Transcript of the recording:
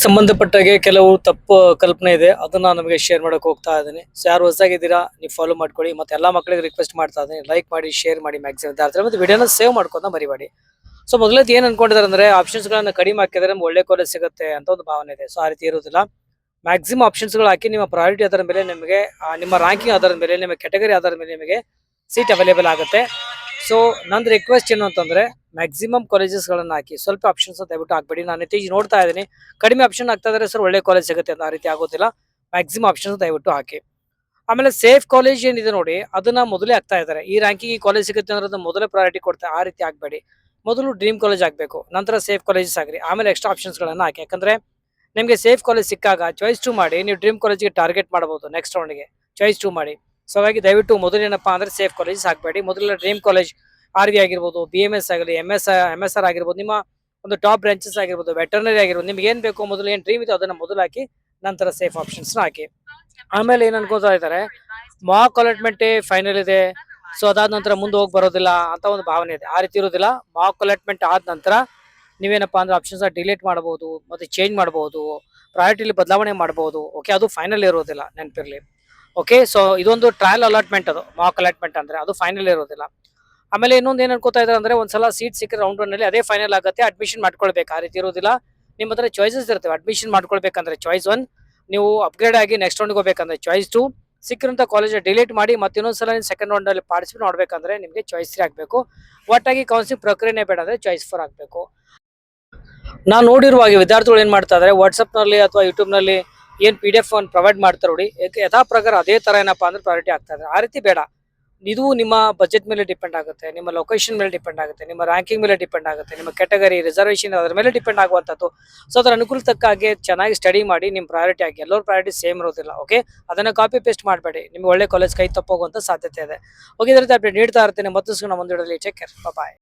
ಸಂಬಂಧಪಟ್ಟಾಗೆ ಕೆಲವು ತಪ್ಪು ಕಲ್ಪನೆ ಇದೆ, ಅದನ್ನ ನಮಗೆ ಶೇರ್ ಮಾಡಕ್ ಹೋಗ್ತಾ ಇದ್ದೀನಿ. ಸೊ ಯಾರು ಹೊಸದಾಗಿದ್ದೀರಾ ನೀವು ಫಾಲೋ ಮಾಡ್ಕೊಳ್ಳಿ. ಮತ್ತೆ ಎಲ್ಲಾ ಮಕ್ಕಳಿಗೆ ರಿಕ್ವೆಸ್ಟ್ ಮಾಡ್ತಾ ಇದ್ದೀನಿ, ಲೈಕ್ ಮಾಡಿ, ಶೇರ್ ಮಾಡಿ ಮ್ಯಾಕ್ಸಿಮಮ್ ವಿದ್ಯಾರ್ಥಿಗಳು, ಮತ್ತೆ ವಿಡಿಯೋನ ಸೇವ್ ಮಾಡ್ಕೊಂಡ ಮರಿಬೇಡಿ. ಸೊ ಮೊದಲೇದು ಏನ್ ಅನ್ಕೊಂಡಿದ್ದಾರೆ ಅಂದ್ರೆ ಆಪ್ಷನ್ಸ್ ಗಳನ್ನ ಕಡಿಮೆ ಹಾಕಿದ್ರೆ ನಮ್ಗೆ ಒಳ್ಳೆ ಕಾಲೇಜ್ ಸಿಗುತ್ತೆ ಅಂತ ಒಂದು ಭಾವನೆ ಇದೆ. ಸೊ ಆ ರೀತಿ ಇರುವುದಿಲ್ಲ. ಮ್ಯಾಕ್ಸಿಮಮ್ ಆಪ್ಷನ್ಸ್ ಗಳು ಹಾಕಿ ನಿಮ್ಮ ಪ್ರಯಾರಿಟಿ ಆಧಾರದ ಮೇಲೆ ನಿಮಗೆ ನಿಮ್ಮ ರ್ಯಾಂಕಿಂಗ್ ಆಧಾರದ ಮೇಲೆ ನಿಮ್ಮ ಕೆಟಗರಿ ಆಧಾರದ ಮೇಲೆ ನಿಮಗೆ ಸೀಟ್ ಅವೈಲೇಬಲ್ ಆಗುತ್ತೆ. ಸೊ ನಂದು ರಿಕ್ವೆಸ್ಟ್ ಏನು ಅಂತಂದ್ರೆ ಮ್ಯಾಕ್ಸಿಮಮ್ ಕಾಲೇಜಸ್ ಗಳನ್ನ ಹಾಕಿ, ಸ್ವಲ್ಪ ಆಪ್ಷನ್ಸ್ ದಯವಿಟ್ಟು ಹಾಕ್ಬೇಡಿ. ನಾನು ಇತ್ತೀಚೆಗೆ ನೋಡ್ತಾ ಇದ್ದೀನಿ ಕಡಿಮೆ ಆಪ್ಷನ್ ಆಗ್ತಾ ಇದ್ರೆ ಸರ್ ಒಳ್ಳೆ ಕಾಲೇಜ್ ಸಿಗುತ್ತೆ ಅಂತ. ಆ ರೀತಿ ಆಗೋದಿಲ್ಲ. ಮ್ಯಾಕ್ಸಿಮಮ್ ಆಪ್ಷನ್ಸ್ ದಯವಿಟ್ಟು ಹಾಕಿ. ಆಮೇಲೆ ಸೇಫ್ ಕಾಲೇಜ್ ಏನಿದೆ ನೋಡಿ ಅದನ್ನ ಮೊದಲೇ ಆಗ್ತಾ ಇದ್ದಾರೆ. ಈ ರ್ಯಾಂಕಿಂಗ್ ಕಾಲೇಜ್ ಸಿಗುತ್ತೆ ಅನ್ನೋದನ್ನ ಮೊದಲೇ ಪ್ರಯಾರಿಟಿ ಕೊಡ್ತಾರೆ. ಆ ರೀತಿ ಆಗ್ಬೇಡಿ. ಮೊದಲು ಡ್ರೀಮ್ ಕಾಲೇಜ್ ಆಗಬೇಕು, ನಂತರ ಸೇಫ್ ಕಾಲೇಜಸ್ ಆಗ್ರಿ, ಆಮೇಲೆ ಎಕ್ಸ್ಟ್ರಾ ಆಪ್ಷನ್ಸ್ ಗಳನ್ನ ಹಾಕಿ. ಯಾಕಂದ್ರೆ ನಿಮಗೆ ಸೇಫ್ ಕಾಲೇಜ್ ಸಿಕ್ಕಾಗ ಚಾಯ್ಸ್ 2 ಮಾಡಿ ನೀವು ಡ್ರೀಮ್ ಕಾಲೇಜ್ಗೆ ಟಾರ್ಗೆಟ್ ಮಾಡಬಹುದು ನೆಕ್ಸ್ಟ್ ರೌಂಡ್ಗೆ. ಚಾಯ್ಸ್ 2 ಮಾಡಿ. ಸೊ ಹಾಗಾಗಿ ದಯವಿಟ್ಟು ಮೊದಲೇನಪ್ಪಾ ಅಂದ್ರೆ ಸೇಫ್ ಕಾಲೇಜಸ್ ಹಾಕಬೇಡಿ. ಮೊದಲ ಡ್ರೀಮ್ ಕಾಲೇಜ್ ಆರ್ ವಿ ಆಗಿರ್ಬೋದು, ಬಿ ಎಂ ಎಸ್ ಆಗಲಿ, ಎಂ ಎಸ್ ಆರ್ ಆಗಿರ್ಬೋದು, ನಿಮ್ಮ ಒಂದು ಟಾಪ್ ಬ್ರಾಂಚಸ್ ಆಗಿರ್ಬೋದು, ವೆಟರ್ನರಿ ಆಗಿರ್ಬೋದು, ನಿಮ್ಗೆ ಏನ್ ಬೇಕು ಮೊದಲು ಏನ್ ಡ್ರೀಮ್ ಇದೆ ಅದನ್ನ ಮೊದಲು ಹಾಕಿ, ನಂತರ ಸೇಫ್ ಆಪ್ಷನ್ಸ್ ಹಾಕಿ. ಆಮೇಲೆ ಏನ್ ಅನ್ಕೋತಾ ಇದ್ದಾರೆ ಮಾಕ್ ಅಲಾಟ್ಮೆಂಟ್ ಫೈನಲ್ ಇದೆ, ಸೊ ಅದಾದ ನಂತರ ಮುಂದೆ ಹೋಗಿ ಬರೋದಿಲ್ಲ ಅಂತ ಒಂದು ಭಾವನೆ ಇದೆ. ಆ ರೀತಿ ಇರೋದಿಲ್ಲ. ಮಾಕ್ ಅಲಾಟ್ಮೆಂಟ್ ಆದ ನಂತರ ನೀವೇನಪ್ಪಾ ಅಂದ್ರೆ ಆಪ್ಷನ್ಸ್ ಡಿಲೀಟ್ ಮಾಡಬಹುದು, ಮತ್ತೆ ಚೇಂಜ್ ಮಾಡಬಹುದು, ಪ್ರಯಾರಿಟಿಲಿ ಬದಲಾವಣೆ ಮಾಡಬಹುದು. ಓಕೆ, ಅದು ಫೈನಲ್ ಇರೋದಿಲ್ಲ, ನೆನಪಿರ್ಲಿ. ಓಕೆ, ಸೊ ಇದೊಂದು ಟ್ರಯಲ್ ಅಲಾಟ್ಮೆಂಟ್, ಅದು ಮಾಕ್ ಅಲಾಟ್ಮೆಂಟ್ ಅಂದ್ರೆ ಅದು ಫೈನಲ್ ಇರೋದಿಲ್ಲ. ಆಮೇಲೆ ಇನ್ನೊಂದು ಏನ್ ಅನ್ಕೋತಾ ಇದ್ದಾರೆ ಅಂದ್ರೆ ಒಂದ್ಸಲ ಸೀಟ್ ಸಿಕ್ಕ ರೌಂಡ್ ಒನ್ ಅಲ್ಲಿ ಅದೇ ಫೈನಲ್ ಆಗುತ್ತೆ, ಅಡ್ಮಿಷನ್ ಮಾಡ್ಕೊಳ್ಬೇಕು. ಆ ರೀತಿ ಇರೋದಿಲ್ಲ. ನಿಮ್ಮ ಹತ್ರ ಚಾಯ್ಸಸ್ ಇರ್ತವೆ. ಅಡ್ಮಿಷನ್ ಮಾಡ್ಕೊಳ್ಬೇಕಂದ್ರೆ ಚಾಯ್ಸ್ 1, ನೀವು ಅಪ್ಗ್ರೇಡ್ ಆಗಿ ನೆಕ್ಸ್ಟ್ ರೌಂಡ್ ಹೋಗ್ಬೇಕಂದ್ರೆ ಚಾಯ್ಸ್ 2, ಸಿಕ್ಕಿರಂತ ಕಾಲೇಜ್ ಡಿಲೀಟ್ ಮಾಡಿ ಮತ್ತೆ ಇನ್ನೊಂದ್ಸಲ ಸೆಕೆಂಡ್ ರೌಂಡ್ ಅಲ್ಲಿ ಪಾರ್ಟಿಸಿಪೇಟ್ ಮಾಡ್ಬೇಕಂದ್ರೆ ನಿಮಗೆ ಚಾಯ್ಸ್ 3 ಆಗ್ಬೇಕು. ಒಟ್ಟಾಗಿ ಕೌನ್ಸಿಲಿಂಗ್ ಪ್ರಕ್ರಿಯೆನೇ ಬೇಡ ಅಂದ್ರೆ ಚಾಯ್ಸ್ 4 ಆಗ್ಬೇಕು. ನಾನು ನೋಡಿರುವ ಹಾಗೆ ವಿದ್ಯಾರ್ಥಿಗಳು ಏನ್ ಮಾಡ್ತಾ ಇದಾರೆ ವಾಟ್ಸ್ಆಪ್ ನಲ್ಲಿ ಅಥವಾ ಯೂಟ್ಯೂಬ್ ನಲ್ಲಿ ಏನ್ PDF ಅನ್ನು ಪ್ರೊವೈಡ್ ಮಾಡ್ತಾರೆ ನೋಡಿ, ಯಥಾ ಪ್ರಕಾರ ಅದೇ ತರ ಏನಪ್ಪಾ ಅಂದ್ರೆ ಪ್ರಯಾರಿಟಿ ಆಗ್ತಾ ಇದೆ. ಆ ರೀತಿ ಬೇಡ. ಇದು ನಿಮ್ಮ ಬಜೆಟ್ ಮೇಲೆ ಡಿಪೆಂಡ್ ಆಗುತ್ತೆ, ನಿಮ್ಮ ಲೊಕೇಶನ್ ಮೇಲೆ ಡಿಪೆಂಡ್ ಆಗುತ್ತೆ, ನಿಮ್ಮ ರ್ಯಾಂಕಿಂಗ್ ಮೇಲೆ ಡಿಪೆಂಡ್ ಆಗುತ್ತೆ, ನಿಮ್ಮ ಕೆಟಗರಿ ರಿಸರ್ವೇಶನ್ ಅದರ ಮೇಲೆ ಡಿಪೆಂಡ್ ಆಗುವಂತದ್ದು. ಸೊ ಅದರ ಅನುಕೂಲ ತಕ್ಕ ಹಾಗೆ ಚೆನ್ನಾಗಿ ಸ್ಟಡಿ ಮಾಡಿ ನಿಮ್ಮ ಪ್ರಯಾರಿಟಿ ಆಗಿ. ಎಲ್ಲರ ಪ್ರಯಾರಿಟಿ ಸೇಮ್ ಇರೋದಿಲ್ಲ. ಓಕೆ, ಅದನ್ನ ಕಾಪಿ ಪೇಸ್ಟ್ ಮಾಡಬೇಡಿ, ನಿಮ್ಗೆ ಒಳ್ಳೆ ಕಾಲೇಜ್ ಕೈ ತಪ್ಪೋಗುವಂತ ಸಾಧ್ಯತೆ ಇದೆ. ಓಕೆ, ಇದೇ ರೀತಿ ಅಪ್ಡೇಟ್ ನೀಡ್ತಾ ಇರ್ತೀನಿ. ಮತ್ತಷ್ಟು ನಮ್ಮ ಮುಂದೆ ಟೇಕ್ ಕೇರ್, ಬಾಯ್.